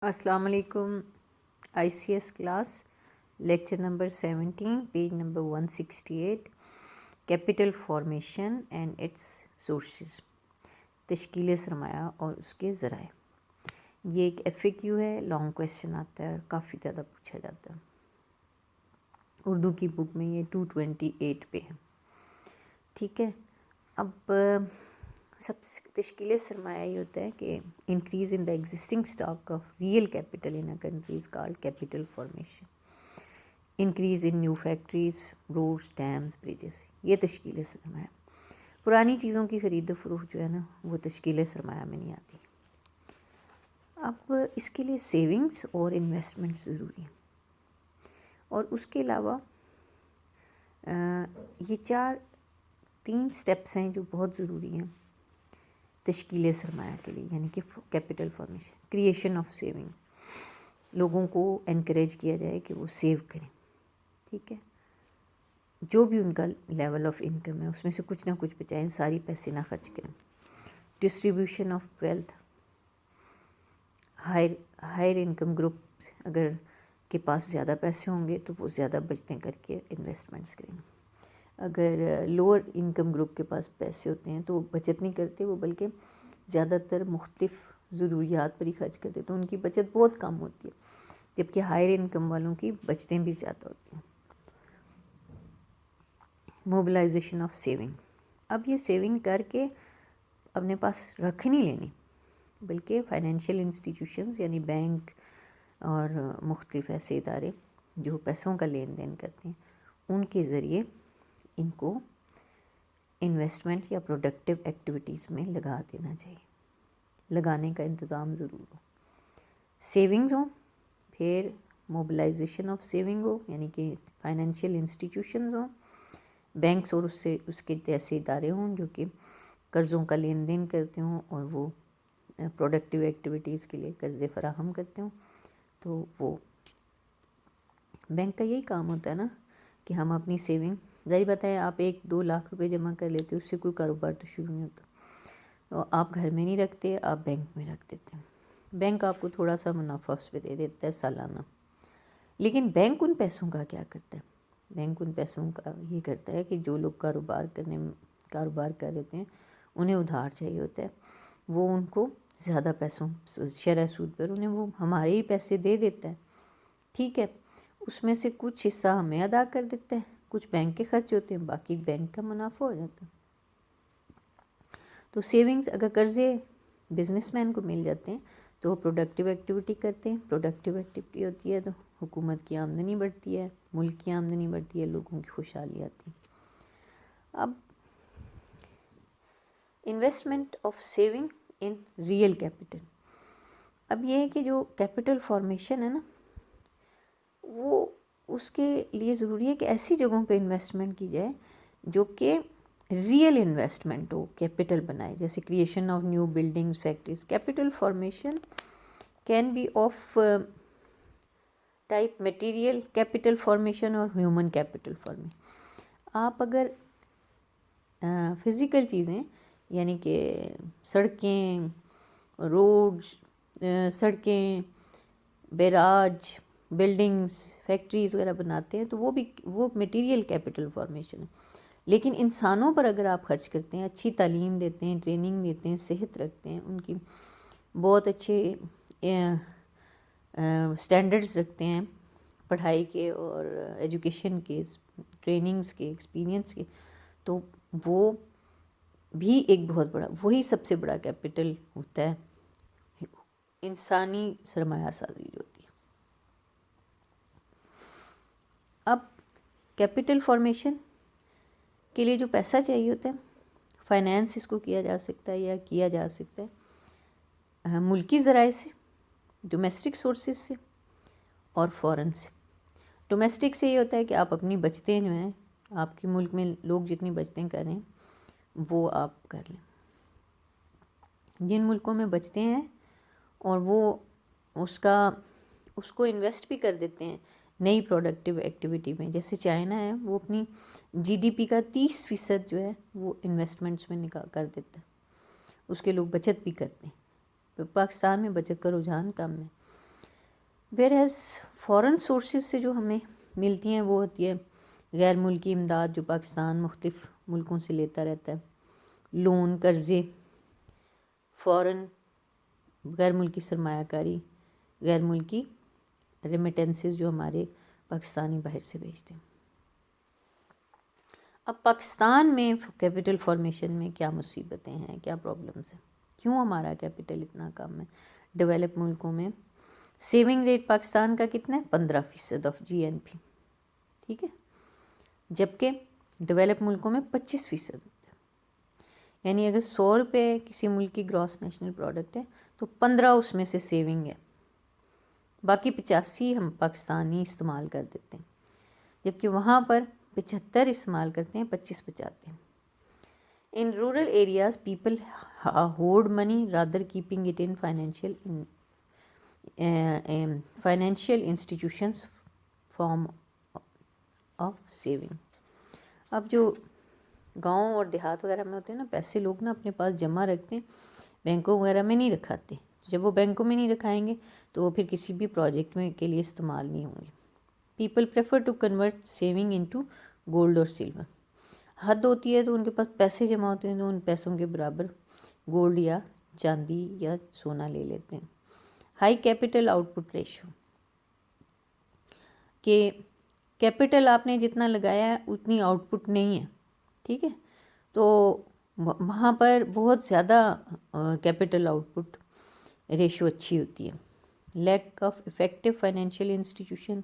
السلام علیکم. I C S class lecture number 17 page number 168 capital formation and its sources, تشکیل سرمایہ اور اس کے ذرائع. یہ ایک ایف اے کیو ہے، لانگ کویسچن آتا ہے اور کافی زیادہ پوچھا جاتا ہے. اردو کی بک میں یہ 228 پہ ہے. ٹھیک ہے. اب سب سے تشکیل سرمایہ یہ ہوتا ہے کہ increase in the existing stock of real capital in a country is called capital formation. Increase in new factories, roads, dams, bridges, یہ تشکیل سرمایہ. پرانی چیزوں کی خرید و فروخت جو ہے نا وہ تشکیل سرمایہ میں نہیں آتی. اب اس کے لیے سیونگز اور انویسٹمنٹ ضروری ہیں، اور اس کے علاوہ یہ تین سٹیپس ہیں جو بہت ضروری ہیں تشکیل سرمایہ کے لیے، یعنی کہ capital formation. Creation of saving, لوگوں کو انکریج کیا جائے کہ وہ سیو کریں. ٹھیک ہے. جو بھی ان کا لیول آف انکم ہے اس میں سے کچھ نہ کچھ بچائیں، ساری پیسے نہ خرچ کریں. Distribution of wealth, higher income group اگر کے پاس زیادہ پیسے ہوں گے تو وہ زیادہ بچتیں کر کے انویسٹمنٹس کریں گے. اگر لوور انکم گروپ کے پاس پیسے ہوتے ہیں تو وہ بچت نہیں کرتے، وہ بلکہ زیادہ تر مختلف ضروریات پر ہی خرچ کرتے، تو ان کی بچت بہت کم ہوتی ہے، جبکہ ہائر انکم والوں کی بچتیں بھی زیادہ ہوتی ہیں. موبلائزیشن آف سیونگ، اب یہ سیونگ کر کے اپنے پاس رکھ نہیں لینی، بلکہ فائنینشیل انسٹیٹیوشنز یعنی بینک اور مختلف ایسے ادارے جو پیسوں کا لین دین کرتے ہیں ان کے ذریعے ان کو انویسٹمنٹ یا پروڈکٹیو ایکٹیویٹیز میں لگا دینا چاہیے. لگانے کا انتظام ضرور ہو. سیونگز ہوں، پھر موبلائزیشن آف سیونگ ہو، یعنی کہ فائنینشیل انسٹیٹیوشنز ہوں، بینکس اور اس کے جیسے ادارے ہوں جو کہ قرضوں کا لین دین کرتے ہوں اور وہ پروڈکٹیو ایکٹیویٹیز کے لیے قرضے فراہم کرتے ہوں. تو وہ بینک کا یہی کام ہوتا ہے نا کہ ہم اپنی سیونگ، ظاہر بتائیں آپ 1-2 لاکھ روپے جمع کر لیتے اس سے کوئی کاروبار تو شروع نہیں ہوتا. تو آپ گھر میں نہیں رکھتے، آپ بینک میں رکھ دیتے ہیں. بینک آپ کو تھوڑا سا منافع اس پہ دے دیتا ہے سالانہ. لیکن بینک ان پیسوں کا کیا کرتا ہے؟ بینک ان پیسوں کا یہ کرتا ہے کہ جو لوگ کاروبار کر رہے ہوتے ہیں انہیں ادھار چاہیے ہوتا ہے، وہ ان کو زیادہ پیسوں شرح سود پر انہیں وہ ہمارے ہی پیسے دے دیتا ہے. ٹھیک ہے. اس میں سے کچھ حصہ ہمیں ادا کر دیتا ہے، کچھ بینک کے خرچ ہوتے ہیں، باقی بینک کا منافع ہو جاتا ہے. تو سیونگز اگر قرضے بزنس مین کو مل جاتے ہیں تو وہ پروڈکٹیو ایکٹیویٹی کرتے ہیں. پروڈکٹیو ایکٹیویٹی ہوتی ہے تو حکومت کی آمدنی بڑھتی ہے، ملک کی آمدنی بڑھتی ہے، لوگوں کی خوشحالی آتی ہے. اب investment of saving in real capital. اب یہ ہے کہ جو کیپٹل فارمیشن ہے نا وہ اس کے لیے ضروری ہے کہ ایسی جگہوں پہ انویسٹمنٹ کی جائے جو کہ ریئل انویسٹمنٹ ہو، کیپٹل بنائے، جیسے creation of new buildings, factories. Capital formation can be of type material capital formation اور ہیومن کیپٹل فارمیشن. آپ اگر فزیکل چیزیں یعنی کہ سڑکیں، روڈز، سڑکیں، بیراج، بلڈنگز، فیکٹریز وغیرہ بناتے ہیں تو وہ میٹیریل کیپٹل فارمیشن ہے. لیکن انسانوں پر اگر آپ خرچ کرتے ہیں، اچھی تعلیم دیتے ہیں، ٹریننگ دیتے ہیں، صحت رکھتے ہیں، ان کی بہت اچھے اسٹینڈرڈز رکھتے ہیں پڑھائی کے اور ایجوکیشن کے، ٹریننگز کے، ایکسپیرینس کے، تو وہ بھی ایک بہت بڑا، وہی سب سے بڑا کیپٹل ہوتا ہے، انسانی سرمایہ سازی جو ہوتی ہے. اب کیپٹل فارمیشن کے لیے جو پیسہ چاہیے ہوتا ہے، فائنینس اس کو کیا جا سکتا ہے یا کیا جا سکتا ہے ملکی ذرائع سے، ڈومیسٹک سورسز سے اور فورن سے. ڈومیسٹک سے یہ ہوتا ہے کہ آپ اپنی بچتیں جو ہیں، آپ کے ملک میں لوگ جتنی بچتیں کر رہے ہیں وہ آپ کر لیں. جن ملکوں میں بچتے ہیں اور وہ اس کو انویسٹ بھی کر دیتے ہیں نئی پروڈکٹیو ایکٹیویٹی میں، جیسے چائنا ہے، وہ اپنی جی ڈی پی کا 30% جو ہے وہ انویسٹمنٹس میں کر دیتا ہے. اس کے لوگ بچت بھی کرتے ہیں. پاکستان میں بچت کا رجحان کم ہے. ویئر ایز فورن سورسز سے جو ہمیں ملتی ہیں وہ ہوتی ہے غیر ملکی امداد جو پاکستان مختلف ملکوں سے لیتا رہتا ہے، لون، قرضے، فورن غیر ملکی سرمایہ کاری، غیر ملکی ریمیٹنسز جو ہمارے پاکستانی باہر سے بھیجتے ہیں۔ اب پاکستان میں کیپٹل فارمیشن میں کیا مصیبتیں ہیں، کیا پرابلمس ہیں، کیوں ہمارا کیپٹل اتنا کم ہے؟ ڈیولپ ملکوں میں سیونگ ریٹ پاکستان کا کتنا ہے؟ 15% آف GNP، ٹھیک ہے، جبکہ ڈیولپ ملکوں میں 25% ہوتا ہے۔ یعنی اگر 100 روپے کسی ملک کی گراس نیشنل پروڈکٹ ہے تو 15 اس میں سے سیونگ ہے، باقی 85 ہم پاکستانی استعمال کر دیتے ہیں، جبکہ وہاں پر 75 استعمال کرتے ہیں، 25 بچاتے ہیں۔ In rural areas people hoard money rather keeping it in financial institutions form of saving. اب جو گاؤں اور دیہات وغیرہ میں ہوتے ہیں نا، پیسے لوگ نا اپنے پاس جمع رکھتے ہیں، بینکوں وغیرہ میں نہیں رکھاتے۔ جب وہ بینکوں میں نہیں رکھائیں گے تو وہ پھر کسی بھی پروجیکٹ میں کے لیے استعمال نہیں ہوں گے۔ People prefer to convert saving into gold اور سلور۔ حد ہوتی ہے تو ان کے پاس پیسے جمع ہوتے ہیں تو ان پیسوں کے برابر گولڈ یا چاندی یا سونا لے لیتے ہیں۔ High capital out put ratio, کہ کیپٹل آپ نے جتنا لگایا ہے اتنی آؤٹ پٹ نہیں ہے، ٹھیک ہے، تو وہاں پر بہت زیادہ کیپٹل آؤٹ پٹ ریشو اچھی ہوتی ہے۔ Lack of effective financial institution,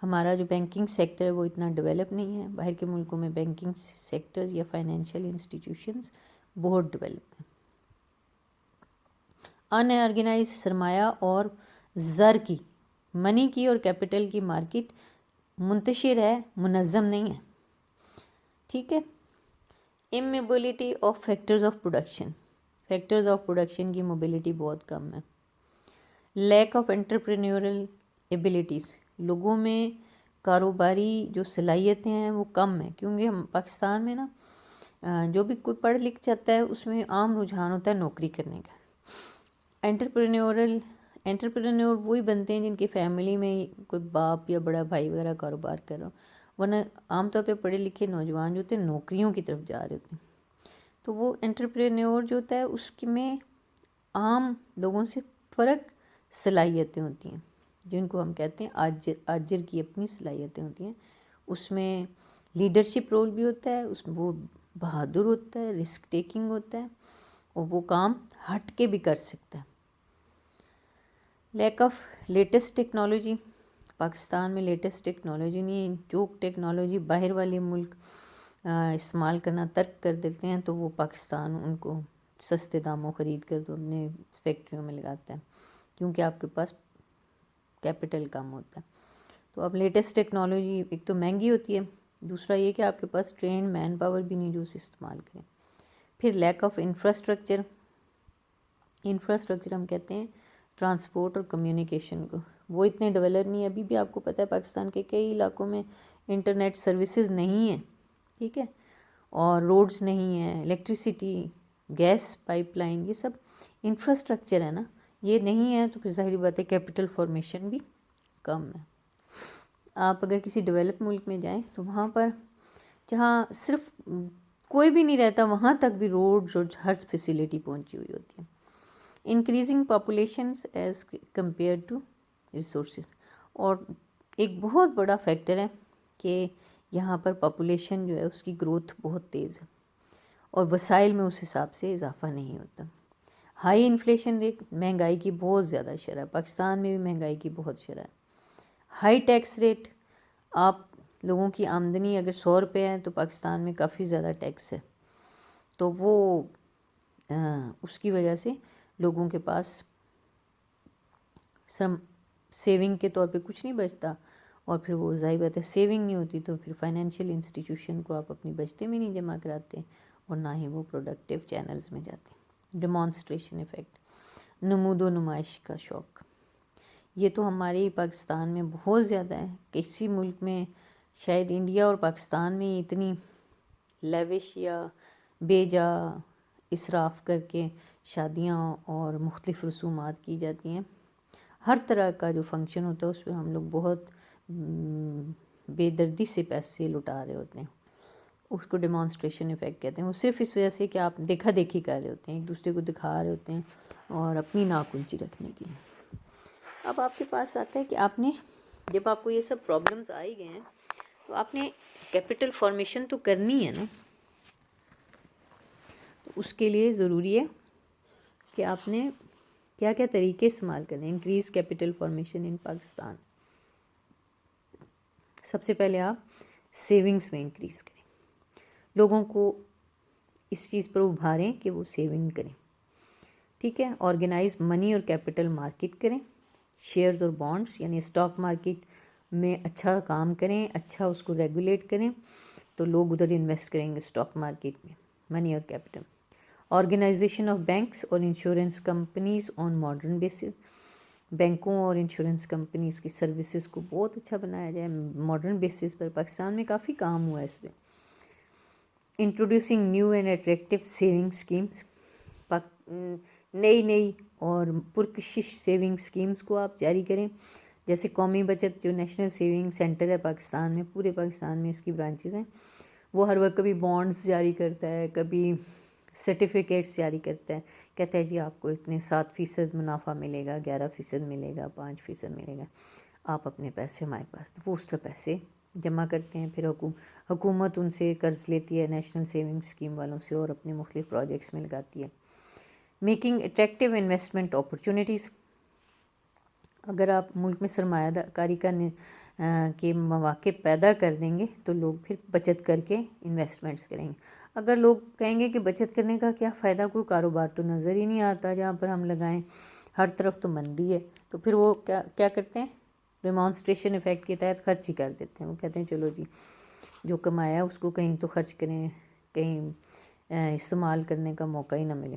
ہمارا جو بینکنگ سیکٹر ہے وہ اتنا ڈیولپ نہیں ہے، باہر کے ملکوں میں بینکنگ سیکٹرز یا فائنینشیل انسٹیٹیوشنز بہت ڈیولپ ہیں۔ ان آرگنائز سرمایہ اور زر کی، منی کی اور کیپٹل کی مارکیٹ منتشر ہے، منظم نہیں ہے، ٹھیک ہے۔ Immobility of factors of production, factors of production کی موبلٹی بہت کم ہے۔ لیک آف انٹرپرینیورل ایبلٹیز، لوگوں میں کاروباری جو صلاحیتیں ہیں وہ کم ہیں، کیونکہ ہم پاکستان میں نا جو بھی کوئی پڑھ لکھ جاتا ہے اس میں عام رجحان ہوتا ہے نوکری کرنے کا۔ انٹرپرینور وہی بنتے ہیں جن کی فیملی میں کوئی باپ یا بڑا بھائی وغیرہ کاروبار کر رہا ہو، ورنہ عام طور پہ پڑھے لکھے نوجوان جو ہوتے ہیں نوکریوں کی طرف جا رہے ہوتے ہیں۔ تو وہ انٹرپرینور جو ہوتا ہے اس میں عام لوگوں سے فرق صلاحیتیں ہوتی ہیں، جن کو ہم کہتے ہیں آجر کی اپنی صلاحیتیں ہوتی ہیں۔ اس میں لیڈرشپ رول بھی ہوتا ہے، اس میں وہ بہادر ہوتا ہے، رسک ٹیکنگ ہوتا ہے، اور وہ کام ہٹ کے بھی کر سکتا ہے۔ Lack of latest technology, Pakistan میں لیٹسٹ ٹیکنالوجی نہیں ہے، جو ٹیکنالوجی باہر والے ملک استعمال کرنا ترک کر دیتے ہیں تو وہ پاکستان ان کو سستے داموں خرید کر تو اپنے فیکٹریوں میں لگاتا ہے، کیونکہ آپ کے پاس کیپٹل کم ہوتا ہے۔ تو اب لیٹسٹ ٹیکنالوجی ایک تو مہنگی ہوتی ہے، دوسرا یہ کہ آپ کے پاس ٹرینڈ مین پاور بھی نہیں جو اسے استعمال کریں۔ پھر لیک آف انفراسٹرکچر، انفراسٹرکچر ہم کہتے ہیں ٹرانسپورٹ اور کمیونیکیشن کو، وہ اتنے ڈیولپ نہیں ہے۔ ابھی بھی آپ کو پتہ ہے پاکستان کے کئی علاقوں میں انٹرنیٹ سروسز نہیں ہیں، ٹھیک ہے، اور روڈز نہیں ہیں، الیکٹریسٹی، گیس پائپ لائن، یہ سب انفراسٹرکچر ہے نا، یہ نہیں ہے تو پھر ظاہری بات ہے کیپٹل فارمیشن بھی کم ہے۔ آپ اگر کسی ڈیولپ ملک میں جائیں تو وہاں پر جہاں صرف کوئی بھی نہیں رہتا وہاں تک بھی روڈز اور ہر فیسیلیٹی پہنچی ہوئی ہوتی ہے۔ Increasing populations as compared to resources, اور ایک بہت بڑا فیکٹر ہے کہ یہاں پر پاپولیشن جو ہے اس کی گروتھ بہت تیز ہے اور وسائل میں اس حساب سے اضافہ نہیں ہوتا۔ ہائی انفلیشن ریٹ، مہنگائی کی بہت زیادہ شرح، پاکستان میں بھی مہنگائی کی بہت شرح ہے۔ ہائی ٹیکس ریٹ، آپ لوگوں کی آمدنی اگر 100 روپے ہے تو پاکستان میں کافی زیادہ ٹیکس ہے، تو وہ اس کی وجہ سے لوگوں کے پاس سیونگ کے طور پہ کچھ نہیں بچتا، اور پھر وہ ظاہر بات ہے سیونگ نہیں ہوتی تو پھر فائنینشیل انسٹیٹیوشن کو آپ اپنی بچتے میں نہیں جمع کراتے اور نہ ہی وہ پروڈکٹیو چینلز میں جاتے ہیں۔ ڈیمانسٹریشن ایفیکٹ، نمود و نمائش کا شوق، یہ تو ہمارے پاکستان میں بہت زیادہ ہے، کسی ملک میں شاید انڈیا اور پاکستان میں اتنی لیوش یا بے جا اسراف کر کے شادیاں اور مختلف رسومات کی جاتی ہیں۔ ہر طرح کا جو فنکشن ہوتا ہے اس پہ ہم لوگ بہت بے دردی سے پیسے لٹا رہے ہوتے ہیں. اس کو ڈیمانسٹریشن افیکٹ کہتے ہیں. وہ صرف اس وجہ سے کہ آپ دیکھا دیکھی کر رہے ہوتے ہیں، ایک دوسرے کو دکھا رہے ہوتے ہیں اور اپنی ناک اونچی رکھنے کے لیے. اب آپ کے پاس آتا ہے کہ آپ نے جب آپ کو یہ سب پرابلمس آ ہی گئے ہیں تو آپ نے کیپٹل فارمیشن تو کرنی ہے نا. تو اس کے لیے ضروری ہے کہ آپ نے کیا کیا طریقے استعمال کرنے. انکریز کیپٹل فارمیشن ان پاکستان. سب سے پہلے آپ سیونگس میں انکریز کریں، لوگوں کو اس چیز پر ابھاریں کہ وہ سیونگ کریں. ٹھیک ہے. آرگنائز منی اور کیپٹل مارکیٹ کریں، شیئرز اور بانڈس یعنی اسٹاک مارکیٹ میں اچھا کام کریں، اچھا اس کو ریگولیٹ کریں تو لوگ ادھر انویسٹ کریں گے اسٹاک مارکیٹ میں. منی اور کیپٹل. آرگنائزیشن آف بینکس اور انشورنس کمپنیز آن ماڈرن بیسس. بینکوں اور انشورنس کمپنیز کی سروسز کو بہت اچھا بنایا جائے ماڈرن بیسس پر. پاکستان میں کافی کام ہوا ہے اس پہ. Introducing new and attractive saving schemes. نئی اور پرکشش سیونگ اسکیمس کو آپ جاری کریں. جیسے قومی بچت جو نیشنل سیونگ سینٹر ہے پاکستان میں، پورے پاکستان میں اس کی برانچز ہیں. وہ ہر وقت کبھی بانڈز جاری کرتا ہے، کبھی سرٹیفکیٹس جاری کرتا ہے. کہتا ہے جی آپ کو اتنے 7% منافع ملے گا، 11% ملے گا، 5% ملے گا، آپ اپنے پیسے ہمارے پاس. تو وہ اس طرح پیسے جمع کرتے ہیں. پھر حکومت ان سے قرض لیتی ہے نیشنل سیونگ اسکیم والوں سے اور اپنے مختلف پروجیکٹس میں لگاتی ہے. Making attractive investment opportunities. اگر آپ ملک میں سرمایہ کاری کے مواقع پیدا کر دیں گے تو لوگ پھر بچت کر کے انویسٹمنٹس کریں گے. اگر لوگ کہیں گے کہ بچت کرنے کا کیا فائدہ، کوئی کاروبار تو نظر ہی نہیں آتا جہاں پر ہم لگائیں، ہر طرف تو مندی ہے، تو پھر وہ کیا کرتے ہیں، ڈیمانسٹریشن افیکٹ کے تحت خرچ ہی کر دیتے ہیں. وہ کہتے ہیں چلو جی جو کمایا اس کو کہیں تو خرچ کریں، کہیں استعمال کرنے کا موقع ہی نہ ملے.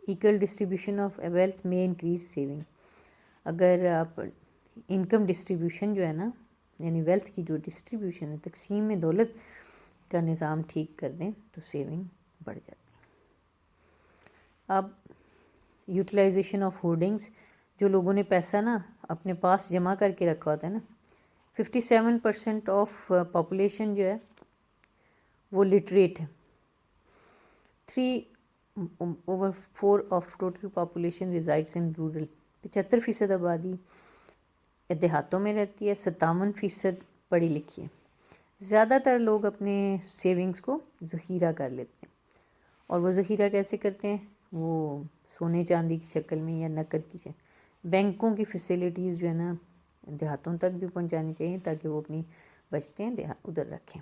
ایکول ڈسٹریبیوشن آف ویلتھ میں انکریز سیونگ. اگر آپ انکم ڈسٹریبیوشن جو ہے نا، یعنی ویلتھ کی جو ڈسٹریبیوشن ہے، تقسیم میں دولت کا نظام ٹھیک کر دیں تو سیونگ بڑھ جاتی ہے. اب یوٹیلائزیشن آف ہولڈنگس. جو لوگوں نے پیسہ نا اپنے پاس جمع کر کے رکھا ہوتا ہے نا، 57% آف پاپولیشن جو ہے وہ لٹریٹ ہے. 3/4 of total population resides in rural. 75% آبادی دیہاتوں میں رہتی ہے، 57% پڑھی لکھی ہے. زیادہ تر لوگ اپنے سیونگز کو ذخیرہ کر لیتے ہیں. اور وہ ذخیرہ کیسے کرتے ہیں؟ وہ سونے چاندی کی شکل میں یا نقد کی شکل. بینکوں کی فیسیلیٹیز جو ہے نا دیہاتوں تک بھی پہنچانی چاہیے تاکہ وہ اپنی بچتیں ادھر رکھیں.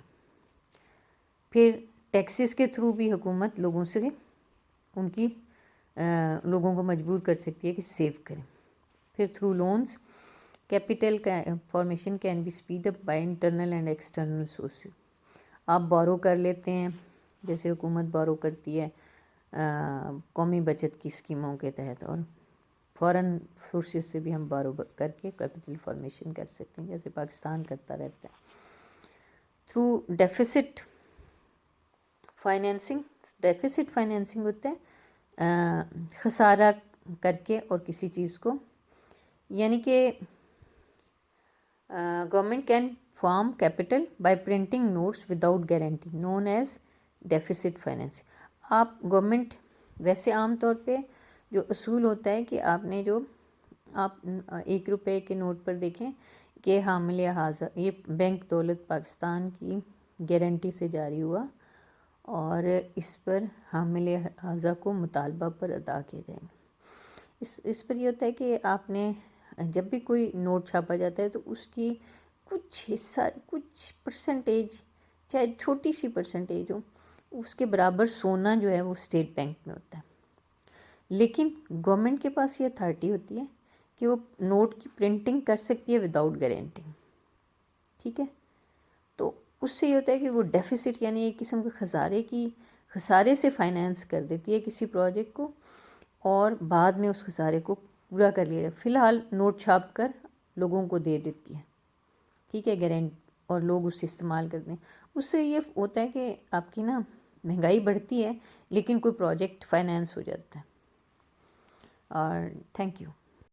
پھر ٹیکسز کے تھرو بھی حکومت لوگوں سے لوگوں کو مجبور کر سکتی ہے کہ سیو کریں. پھر through loans capital formation can be speed up by internal and external sources. آپ بورو کر لیتے ہیں، جیسے حکومت بورو کرتی ہے قومی بچت کی اسکیموں کے تحت، اور فارن سورسز سے بھی ہم بورو کر کے کیپٹل فارمیشن کر سکتے ہیں، جیسے پاکستان کرتا رہتا ہے. Through deficits financing. Deficits financing ہوتا ہے خسارہ کر کے اور کسی چیز کو، یعنی کہ government can form capital by printing notes without guarantee known as deficit financing. آپ گورنمنٹ ویسے عام طور پہ جو اصول ہوتا ہے کہ آپ نے جو آپ 1 روپے کے نوٹ پر دیکھیں کہ حامل حاضر یہ بینک دولت پاکستان کی گارنٹی سے جاری ہوا اور اس پر حامل حاضر کو مطالبہ پر ادا کیے جائیں گے. اس پر یہ ہوتا ہے کہ آپ نے جب بھی کوئی نوٹ چھاپا جاتا ہے تو اس کی کچھ حصہ، کچھ پرسنٹیج، چاہے چھوٹی سی پرسنٹیج ہو، اس کے برابر سونا جو ہے وہ اسٹیٹ بینک میں ہوتا ہے. لیکن گورنمنٹ کے پاس یہ اتھارٹی ہوتی ہے کہ وہ نوٹ کی پرنٹنگ کر سکتی ہے وداؤٹ گارنٹنگ. ٹھیک ہے. تو اس سے یہ ہوتا ہے کہ وہ ڈیفیسٹ یعنی ایک قسم کے خسارے سے فائنینس کر دیتی ہے کسی پروجیکٹ کو، اور بعد میں اس خسارے کو پورا کر لیا جائے. فی الحال نوٹ چھاپ کر لوگوں کو دے دیتی ہے، ٹھیک ہے، گارنٹ، اور لوگ اسے استعمال کرتے ہیں. اس سے یہ ہوتا ہے کہ آپ کی نا مہنگائی بڑھتی ہے لیکن کوئی پروجیکٹ فائنینس ہو جاتا ہے. اور تھینک یو.